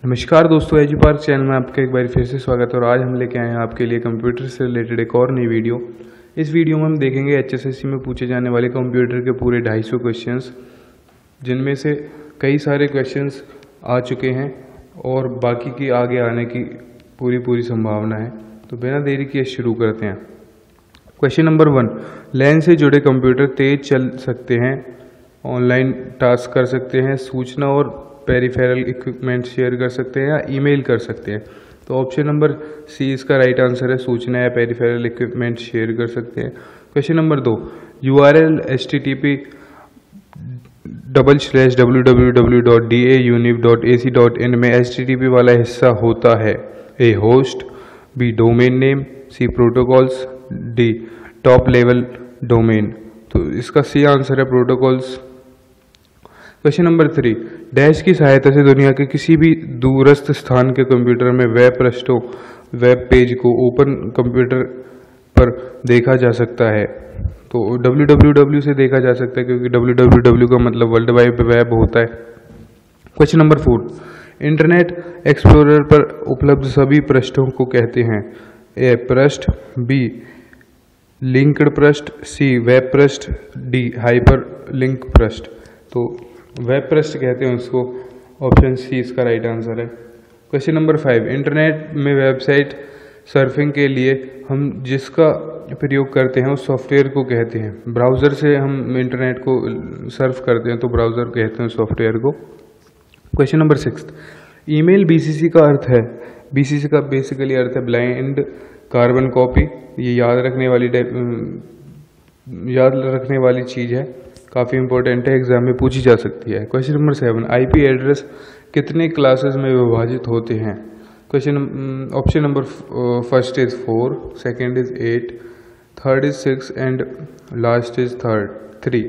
नमस्कार दोस्तों, एजी park channel में आपका एक बार फिर से स्वागत है। और आज हम लेके आए हैं आपके लिए कंप्यूटर से रिलेटेड एक और नई वीडियो। इस वीडियो में हम देखेंगे एचएसएससी में पूछे जाने वाले कंप्यूटर के पूरे 250 क्वेश्चंस, जिनमें से कई सारे क्वेश्चंस आ चुके हैं और बाकी की आगे आने की पूरी संभावना है। तो बिना देरी किए शुरू करते हैं। क्वेश्चन नंबर 1, लैन से जुड़े कंप्यूटर तेज चल सकते हैं, ऑनलाइन टास्क कर सकते हैं, सूचना और पेरिफेरल इक्विपमेंट शेयर कर सकते हैं या ईमेल कर सकते हैं। तो ऑप्शन नंबर सी इसका राइट आंसर है, सूचना या पेरिफेरल इक्विपमेंट शेयर कर सकते हैं। क्वेश्चन नंबर 2, URL http://www.daunip.ac.in में http वाला हिस्सा होता है A host, B domain name, C protocols, D top level domain. तो इसका सी आंसर है प्रोटोकॉल्स। क्वेश्चन नंबर 3, डैश की सहायता से दुनिया के किसी भी दूरस्थ स्थान के कंप्यूटर में वेब पृष्ठों वेब पेज को ओपन कंप्यूटर पर देखा जा सकता है। तो www से देखा जा सकता है, क्योंकि www का मतलब वर्ल्ड वाइड वेब होता है। क्वेश्चन नंबर 4, इंटरनेट एक्सप्लोरर पर उपलब्ध सभी पृष्ठों को कहते हैं ए पृष्ठ, बी लिंक्ड पृष्ठ, सी वेब पृष्ठ, डी हाइपर लिंक पृष्ठ। तो वेब पृष्ठ कहते हैं उसको, ऑप्शन सी इसका राइट आंसर है। क्वेश्चन नंबर 5, इंटरनेट में वेबसाइट सर्फिंग के लिए हम जिसका प्रयोग करते हैं उस सॉफ्टवेयर को कहते हैं। ब्राउज़र से हम इंटरनेट को सर्फ करते हैं तो ब्राउज़र कहते हैं सॉफ्टवेयर को। क्वेश्चन नंबर 6, ईमेल बीसीसी का अर्थ है, बीसीसी का बेसिकली अर्थ है ब्लाइंड कार्बन कॉपी। ये याद रखने वाली चीज़ है, काफ़ी इंपॉर्टेंट है, एग्जाम में पूछी जा सकती है। क्वेश्चन नंबर 7, आईपी एड्रेस कितने क्लासेस में विभाजित होते हैं। Question option number first is 4, second is 8, third is 6 and last is 3।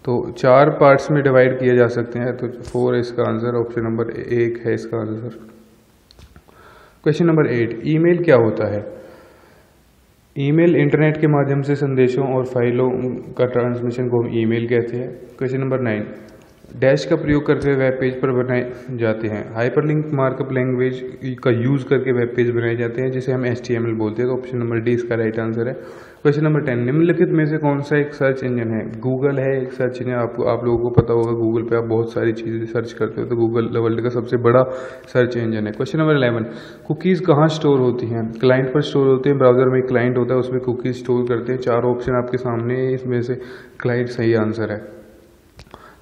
तो 4 पार्ट्स में डिवाइड किए जा सकते हैं। तो 4 है इसका आंसर, ऑप्शन नंबर 1 है इसका आंसर। क्वेश्चन नंबर 8, ईमेल क्या होता है। ईमेल इंटरनेट के माध्यम से संदेशों और फाइलों का ट्रांसमिशन को हम ईमेल कहते हैं। क्वेश्चन नंबर 9, डैश का प्रयोग करते हुए वेब पेज पर बनाए जाते हैं। हाइपरलिंक मार्कअप लैंग्वेज का यूज करके वेब पेज बनाए जाते हैं, जिसे हम HTML बोलते हैं। तो ऑप्शन नंबर डी इसका राइट आंसर है। क्वेश्चन नंबर 10, निम्नलिखित में से कौन सा एक सर्च इंजन है। गूगल है एक सर्च इंजन, आप लोगों को पता होगा, गूगल पे आप बहुत सारी चीज़ें सर्च करते हो, तो गूगल वर्ल्ड का सबसे बड़ा सर्च इंजन है। क्वेश्चन नंबर 11, कुकीज़ कहाँ स्टोर होती हैं। क्लाइंट पर स्टोर होते हैं, ब्राउजर में एक क्लाइंट होता है, उसमें कुकीज़ स्टोर करते हैं। 4 ऑप्शन आपके सामने है, इसमें से क्लाइंट सही आंसर है।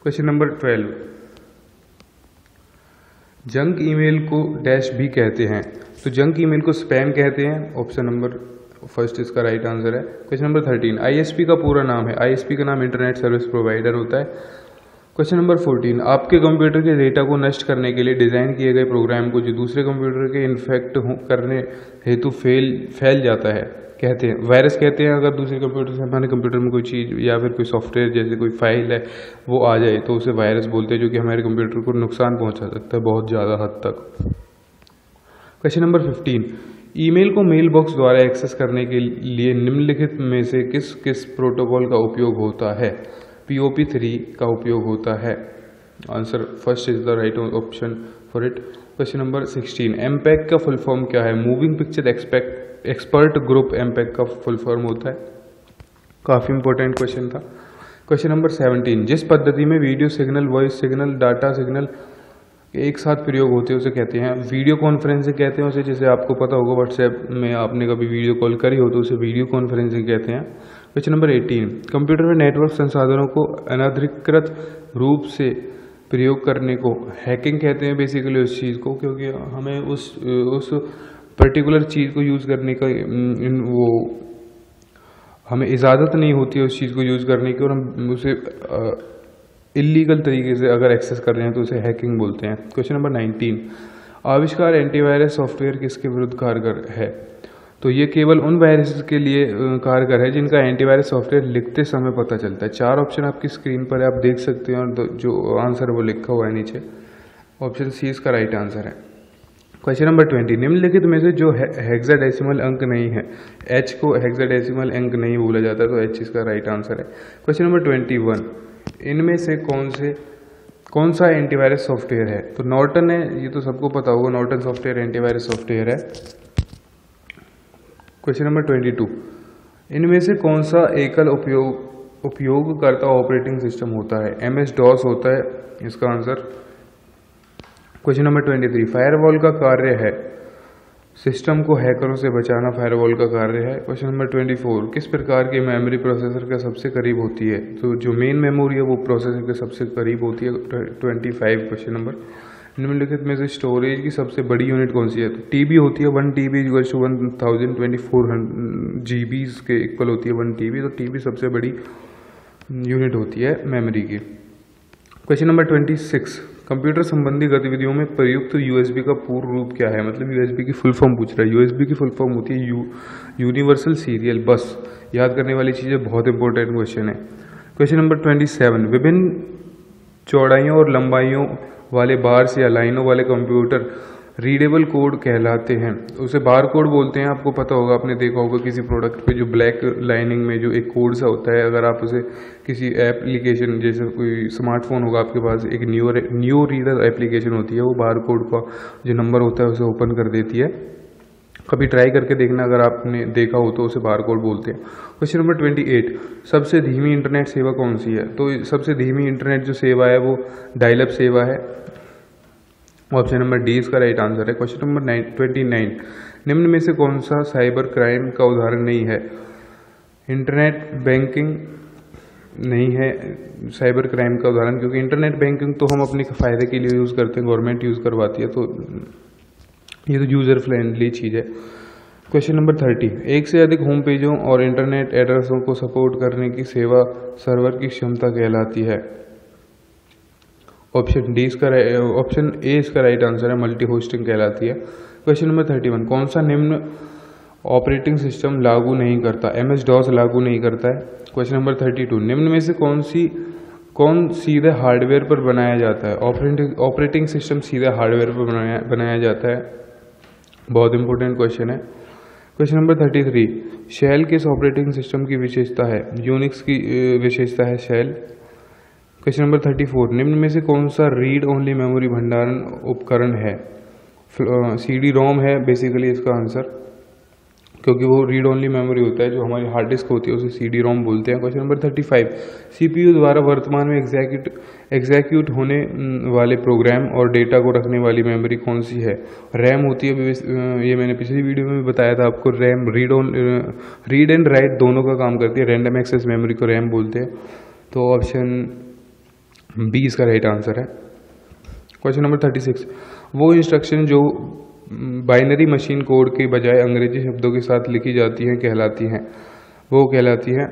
क्वेश्चन नंबर 12, जंक ईमेल को डैश भी कहते हैं। तो जंक ईमेल को स्पैम कहते हैं, ऑप्शन नंबर फर्स्ट इसका राइट आंसर है। क्वेश्चन नंबर 13, ISP का पूरा नाम है। ISP का नाम इंटरनेट सर्विस प्रोवाइडर होता है। क्वेश्चन नंबर 14, आपके कंप्यूटर के डेटा को नष्ट करने के लिए डिज़ाइन किए गए प्रोग्राम को जो दूसरे कंप्यूटर के इन्फेक्ट करने हेतु फैल जाता है कहते हैं, वायरस कहते हैं। अगर दूसरे कंप्यूटर से हमारे कंप्यूटर में कोई चीज़ या फिर कोई सॉफ्टवेयर जैसे कोई फाइल है वो आ जाए तो उसे वायरस बोलते हैं, जो कि हमारे कंप्यूटर को नुकसान पहुंचा सकता है बहुत ज़्यादा हद तक। क्वेश्चन नंबर 15, ईमेल को मेल बॉक्स द्वारा एक्सेस करने के लिए निम्नलिखित में से किस किस प्रोटोकॉल का उपयोग होता है। POP3 का उपयोग होता है। Answer first is the right option for it. Question number 16, MPEG का फुल फॉर्म क्या है। Moving picture expert group MPEG का फुल फॉर्म होता है। काफ़ी इंपॉर्टेंट क्वेश्चन था। क्वेश्चन नंबर 17, जिस पद्धति में video signal, voice signal, data signal एक साथ प्रयोग होते हैं उसे कहते हैं वीडियो कॉन्फ्रेंसिंग कहते हैं उसे। जैसे आपको पता होगा व्हाट्सएप में आपने कभी वीडियो कॉल करी हो तो उसे वीडियो कॉन्फ्रेंसिंग कहते हैं। क्वेश्चन नंबर 18, कंप्यूटर में नेटवर्क संसाधनों को अनधिकृत रूप से प्रयोग करने को हैकिंग कहते हैं। बेसिकली उस चीज़ को, क्योंकि हमें उस पर्टिकुलर चीज़ को यूज़ करने का हमें इजाज़त नहीं होती है उस चीज़ को यूज़ करने की, और हम उसे इलीगल तरीके से अगर एक्सेस कर रहे हैं तो उसे हैकिंग बोलते हैं। क्वेश्चन नंबर 19, आविष्कार एंटीवायरस सॉफ्टवेयर किसके विरुद्ध कारगर है। तो ये केवल उन वायरस के लिए कारगर है जिनका एंटीवायरस सॉफ्टवेयर लिखते समय पता चलता है। 4 ऑप्शन आपकी स्क्रीन पर है, आप देख सकते हैं, और जो आंसर है वो लिखा हुआ है नीचे। ऑप्शन सी इसका राइट आंसर है। क्वेश्चन नंबर 20, निम्नलिखित में से जो हेक्साडेसिमल अंक नहीं है। H को हेक्साडेसिमल अंक नहीं बोला जाता, तो H इसका राइट आंसर है। क्वेश्चन नंबर 21, इनमें से कौन सा एंटीवायरस सॉफ्टवेयर है? तो नॉर्टन है, ये तो सबको पता होगा, नॉर्टन सॉफ्टवेयर एंटीवायरस सॉफ्टवेयर है। क्वेश्चन नंबर 22, इनमें से कौन सा एकल उपयोगकर्ता ऑपरेटिंग सिस्टम होता है? MS DOS होता है इसका आंसर। क्वेश्चन नंबर 23, फायरवॉल का कार्य है? सिस्टम को हैकरों से बचाना फायरवॉल का कार्य है। क्वेश्चन नंबर 24, किस प्रकार की मेमोरी प्रोसेसर के सबसे करीब होती है? तो जो मेन मेमोरी है वो प्रोसेसर के सबसे करीब होती है। 25 क्वेश्चन नंबर, निम्नलिखित में से स्टोरेज की सबसे बड़ी यूनिट कौन सी है? तो TB होती है। 1 TB = 1024 GB के इक्वल होती है 1 TB। तो TB सबसे बड़ी यूनिट होती है मेमोरी की। क्वेश्चन नंबर 26, कंप्यूटर संबंधी गतिविधियों में प्रयुक्त USB का पूर्ण रूप क्या है? मतलब USB की फुल फॉर्म पूछ रहा है। USB की फुल फॉर्म होती है यूनिवर्सल सीरियल बस। याद करने वाली चीज़ें, बहुत इंपॉर्टेंट क्वेश्चन है। क्वेश्चन नंबर 27, विभिन्न चौड़ाइयों और लंबाइयों वाले बार्स या लाइनों वाले कंप्यूटर रीडेबल कोड कहलाते हैं। उसे बार कोड बोलते हैं। आपको पता होगा, आपने देखा होगा किसी प्रोडक्ट पे जो ब्लैक लाइनिंग में जो एक कोड सा होता है, अगर आप उसे किसी एप्लीकेशन, जैसे कोई स्मार्टफोन होगा आपके पास, एक न्यू रीडर एप्लीकेशन होती है, वो बार कोड का जो नंबर होता है उसे ओपन कर देती है। कभी ट्राई करके देखना, अगर आपने देखा हो तो उसे बार कोड बोलते हैं। क्वेश्चन नंबर 28, सबसे धीमी इंटरनेट सेवा कौन सी है? तो सबसे धीमी इंटरनेट जो सेवा है वो डायल अप सेवा है। ऑप्शन नंबर डी इसका राइट आंसर है। क्वेश्चन नंबर 29, निम्न में से कौन सा साइबर क्राइम का उदाहरण नहीं है? इंटरनेट बैंकिंग नहीं है साइबर क्राइम का उदाहरण, क्योंकि इंटरनेट बैंकिंग तो हम अपने फ़ायदे के लिए यूज़ करते हैं, गवर्नमेंट यूज़ करवाती है, तो ये तो यूज़र फ्रेंडली चीज़ है। क्वेश्चन नंबर 30, एक से अधिक होम पेजों और इंटरनेट एड्रेसों को सपोर्ट करने की सेवा सर्वर की क्षमता कहलाती है। ऑप्शन ए इसका राइट आंसर है, मल्टी होस्टिंग कहलाती है। क्वेश्चन नंबर 31, कौन सा निम्न ऑपरेटिंग सिस्टम लागू नहीं करता? MS DOS लागू नहीं करता है। क्वेश्चन नंबर 32, निम्न में से कौन सीधे हार्डवेयर पर बनाया जाता है? ऑपरेटिंग सिस्टम सीधे हार्डवेयर पर बनाया जाता है। बहुत इंपॉर्टेंट क्वेश्चन है। क्वेश्चन नंबर 33, शेल किस ऑपरेटिंग सिस्टम की विशेषता है? यूनिक्स की विशेषता है शेल। क्वेश्चन नंबर 34, निम्न में से कौन सा रीड ओनली मेमोरी भंडारण उपकरण है? CD-ROM है बेसिकली इसका आंसर, क्योंकि वो रीड ओनली मेमोरी होता है। जो हमारी हार्ड डिस्क होती है उसे CD-ROM बोलते हैं। क्वेश्चन नंबर 35, CPU द्वारा वर्तमान में एग्जीक्यूट होने वाले प्रोग्राम और डेटा को रखने वाली मेमोरी कौन सी है? रैम होती है। ये मैंने पिछली वीडियो में भी बताया था आपको। रैम रीड एंड राइट दोनों का काम करती है। रैंडम एक्सेस मेमोरी को रैम बोलते हैं। तो ऑप्शन बी इसका राइट आंसर है। क्वेश्चन नंबर 36, वो इंस्ट्रक्शन जो बाइनरी मशीन कोड के बजाय अंग्रेजी शब्दों के साथ लिखी जाती हैं कहलाती हैं? वो कहलाती है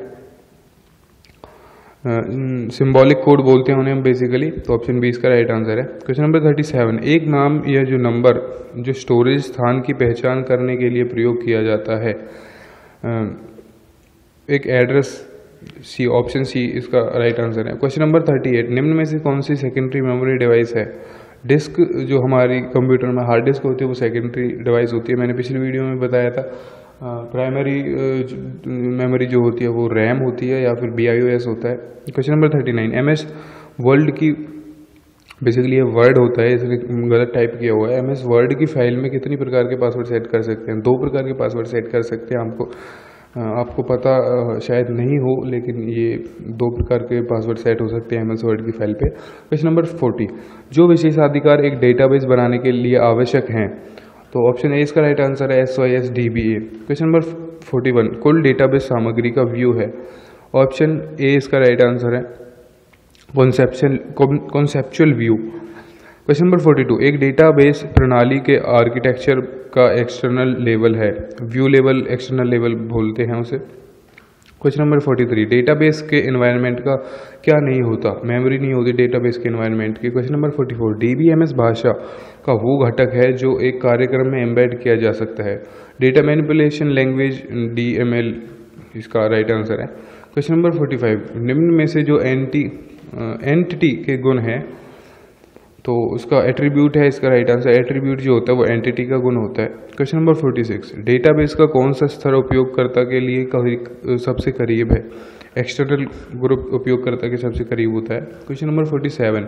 सिंबॉलिक कोड बोलते हैं उन्हें हम बेसिकली। तो ऑप्शन बी इसका राइट आंसर है। क्वेश्चन नंबर 37, एक नाम या जो नंबर जो स्टोरेज स्थान की पहचान करने के लिए प्रयोग किया जाता है, एक एड्रेस। ऑप्शन सी इसका राइट आंसर है। क्वेश्चन नंबर 38, निम्न में से कौन सी सेकेंडरी मेमोरी डिवाइस है? डिस्क जो हमारी कंप्यूटर में हार्ड डिस्क होती है वो सेकेंडरी डिवाइस होती है। मैंने पिछली वीडियो में बताया था। प्राइमरी मेमोरी जो होती है वो रैम होती है या फिर BIOS होता है। क्वेश्चन नंबर 39, MS वर्ड की, बेसिकली ये वर्ड होता है, इसलिए गलत टाइप किया हुआ है। MS वर्ड की फाइल में कितनी प्रकार के पासवर्ड सेट कर सकते हैं? 2 प्रकार के पासवर्ड सेट कर सकते हैं। आपको पता शायद नहीं हो, लेकिन ये 2 प्रकार के पासवर्ड सेट हो सकते हैं MS वर्ड की फाइल पे। क्वेश्चन नंबर 40, जो विशेषाधिकार एक डेटाबेस बनाने के लिए आवश्यक हैं? तो ऑप्शन ए इसका राइट आंसर है, SOS DBA। क्वेश्चन नंबर 41, कुल डेटाबेस सामग्री का व्यू है? ऑप्शन ए इसका राइट आंसर है, कॉन्सेप्चुअल व्यू। क्वेश्चन नंबर 42, एक डेटाबेस प्रणाली के आर्किटेक्चर का एक्सटर्नल लेवल है? व्यू लेवल, एक्सटर्नल लेवल बोलते हैं उसे। क्वेश्चन नंबर 43, डेटाबेस के एनवायरनमेंट का क्या नहीं होता? मेमोरी नहीं होती डेटाबेस के एनवायरनमेंट की। क्वेश्चन नंबर 44, DBMS भाषा का वो घटक है जो एक कार्यक्रम में एम्बेड किया जा सकता है? डेटा मैनिपुलेशन लैंग्वेज, DML इसका राइट आंसर है। क्वेश्चन नंबर 45, निम्न में से जो एंटिटी के गुण हैं तो उसका एट्रीब्यूट है इसका राइट आंसर। एट्रीब्यूट जो होता है वो एंटिटी का गुण होता है। क्वेश्चन नंबर 46, डेटाबेस का कौन सा स्तर उपयोगकर्ता के लिए सबसे करीब है? एक्सटर्नल ग्रुप उपयोगकर्ता के सबसे करीब होता है। क्वेश्चन नंबर 47,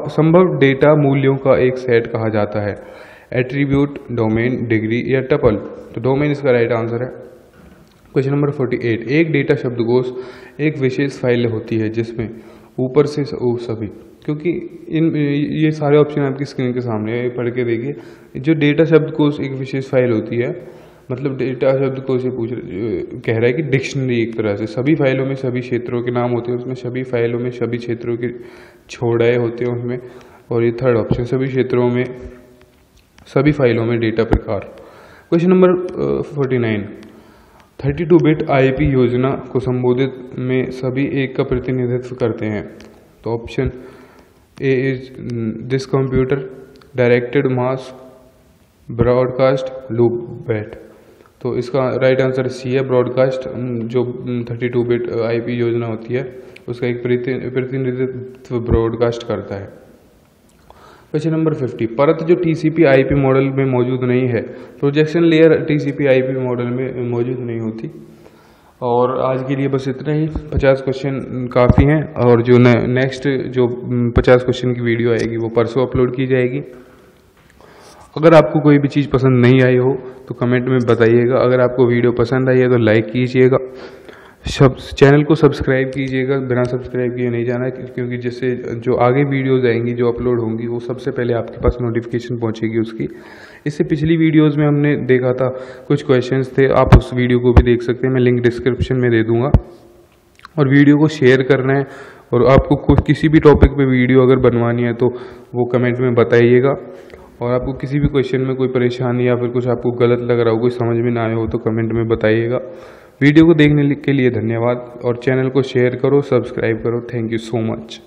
संभव डेटा मूल्यों का एक सेट कहा जाता है? एट्रीब्यूट, डोमेन, डिग्री या टपल? तो डोमेन इसका राइट आंसर है। क्वेश्चन नंबर 48, एक डेटा शब्दकोश एक विशेष फाइल होती है जिसमें ऊपर से सभी, क्योंकि ये सारे ऑप्शन आपकी स्क्रीन के सामने है, पढ़ के देखिए। जो डेटा शब्दकोश एक विशेष फाइल होती है, मतलब डेटा शब्दकोश से कह रहा है कि डिक्शनरी एक तरह से सभी फाइलों में सभी क्षेत्रों के नाम होते हैं, उसमें सभी फाइलों में सभी क्षेत्रों के छोड़ाए होते हैं उसमें। और ये थर्ड ऑप्शन, सभी क्षेत्रों में सभी फाइलों में डेटा प्रकार। क्वेश्चन नंबर 49, 32 बिट IP योजना को संबोधित में सभी एक का प्रतिनिधित्व करते हैं। तो option A is this computer, directed mass, broadcast, loop bat. तो इसका राइट आंसर सी है, ब्रॉडकास्ट। जो 32 बिट IP योजना होती है उसका एक प्रतिनिधित्व ब्रॉडकास्ट करता है। क्वेश्चन नंबर 50, परत जो TCP/IP मॉडल में मौजूद नहीं है, प्रोजेक्शन लेयर TCP/IP मॉडल में मौजूद नहीं होती। और आज के लिए बस इतना ही। 50 क्वेश्चन काफ़ी हैं, और जो नेक्स्ट जो 50 क्वेश्चन की वीडियो आएगी वो परसों अपलोड की जाएगी। अगर आपको कोई भी चीज़ पसंद नहीं आई हो तो कमेंट में बताइएगा। अगर आपको वीडियो पसंद आई है तो लाइक कीजिएगा, चैनल को सब्सक्राइब कीजिएगा। बिना सब्सक्राइब किए नहीं जाना है, क्योंकि जिससे जो आगे वीडियोज़ आएंगी जो अपलोड होंगी वो सबसे पहले आपके पास नोटिफिकेशन पहुंचेगी उसकी। इससे पिछली वीडियोज़ में हमने देखा था, कुछ क्वेश्चंस थे, आप उस वीडियो को भी देख सकते हैं, मैं लिंक डिस्क्रिप्शन में दे दूँगा। और वीडियो को शेयर करना है, और आपको किसी भी टॉपिक पे वीडियो अगर बनवानी है तो वो कमेंट में बताइएगा। और आपको किसी भी क्वेश्चन में कोई परेशानी या फिर कुछ आपको गलत लग रहा हो, कोई समझ में ना आए हो तो कमेंट में बताइएगा। वीडियो को देखने के लिए धन्यवाद, और चैनल को शेयर करो, सब्सक्राइब करो। Thank you so much.